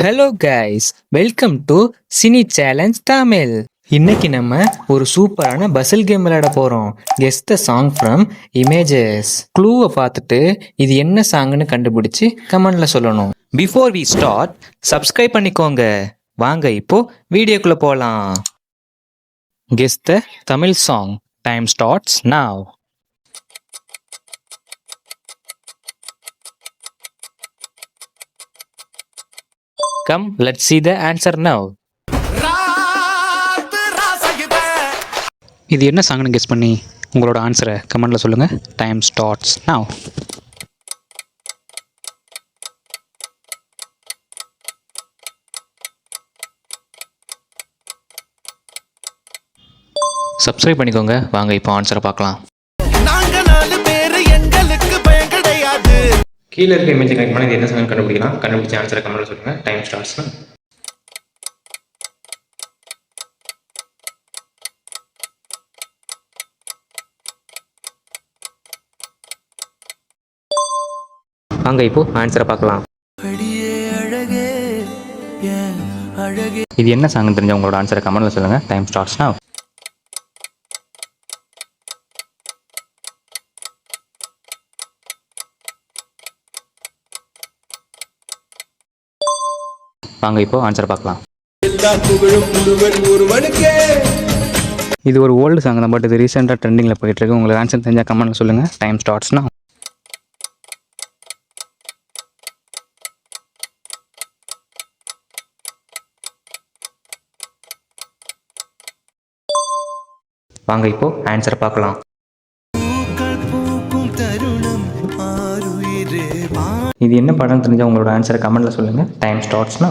Hello guys, welcome to cine challenge Tamil. இன்னைக்கு நம்ம ஒரு சூப்பரான பசில் கேம் விளையாட போறோம். Guess the song from images. க்ளூவை பார்த்துட்டு இது என்ன சாங்னு கண்டுபிடிச்சு கமெண்ட்ல சொல்லணும். பிஃபோர் வி ஸ்டார்ட், சப்ஸ்கிரைப் பண்ணிக்கோங்க. வாங்க இப்போ வீடியோக்குள்ள போலாம். Guess the Tamil song. Time starts now. Come, let's see the answer now. இது என்ன சாங்னு கெஸ் பண்ணி உங்களோட ஆன்சரை கமெண்ட்டில் சொல்லுங்கள். Time starts now. சப்ஸ்கிரைப் பண்ணிக்கோங்க. வாங்க இப்போ ஆன்சரை பார்க்கலாம். கீழே இருக்க இமேஜ் கனெக்ட் பண்ணி இது என்ன சாங் கண்டுபிடிக்கலாம். கண்டுபிடிச்ச ஆன்சரை கமெண்ட்டில் சொல்லுங்கள். Time starts now. வாங்க இப்போ ஆன்சரை பார்க்கலாம். இது என்ன சாங்னு தெரிஞ்ச உங்களோட ஆன்சரை கமெண்ட்ல சொல்லுங்க. Time starts now. வாங்க இப்போ ஆன்சர் பார்க்கலாம். இது ஒரு ஓல்டு சாங் தான், பட் இது ரீசெண்டாக ட்ரெண்டிங்கில் போயிட்டு இருக்கு. உங்களுக்கு ஆன்சர் தெரிஞ்சால் கமெண்ட்ல சொல்லுங்க. Time starts now. வாங்க இப்போ ஆன்சர் பார்க்கலாம். இது என்ன படம் தெரிஞ்சா உங்களோட ஆன்சரை கமெண்ட்ல சொல்லுங்க. டைம் ஸ்டார்ட்ஸ்னா.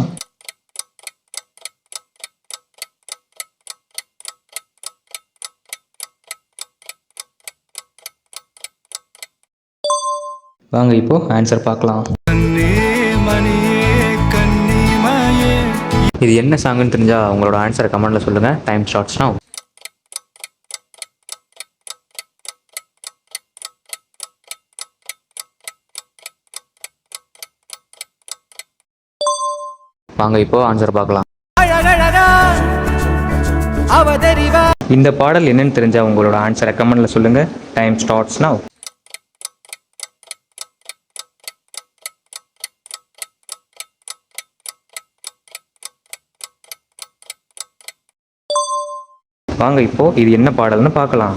வாங்க இப்போ ஆன்சர் பார்க்கலாம். இது என்ன சாங்னு தெரிஞ்சா உங்களோட ஆன்சரை கமெண்ட்ல சொல்லுங்க. டைம் ஸ்டார்ட்ஸ்னா. வாங்க இப்போ ஆன்சர் பார்க்கலாம். இந்த பாடல் என்னன்னு தெரிஞ்சா உங்களோட ஆன்சரை கமெண்ட்ல சொல்லுங்க. Time starts now. வாங்க இப்போ இது என்ன பாடல்னு பார்க்கலாம்.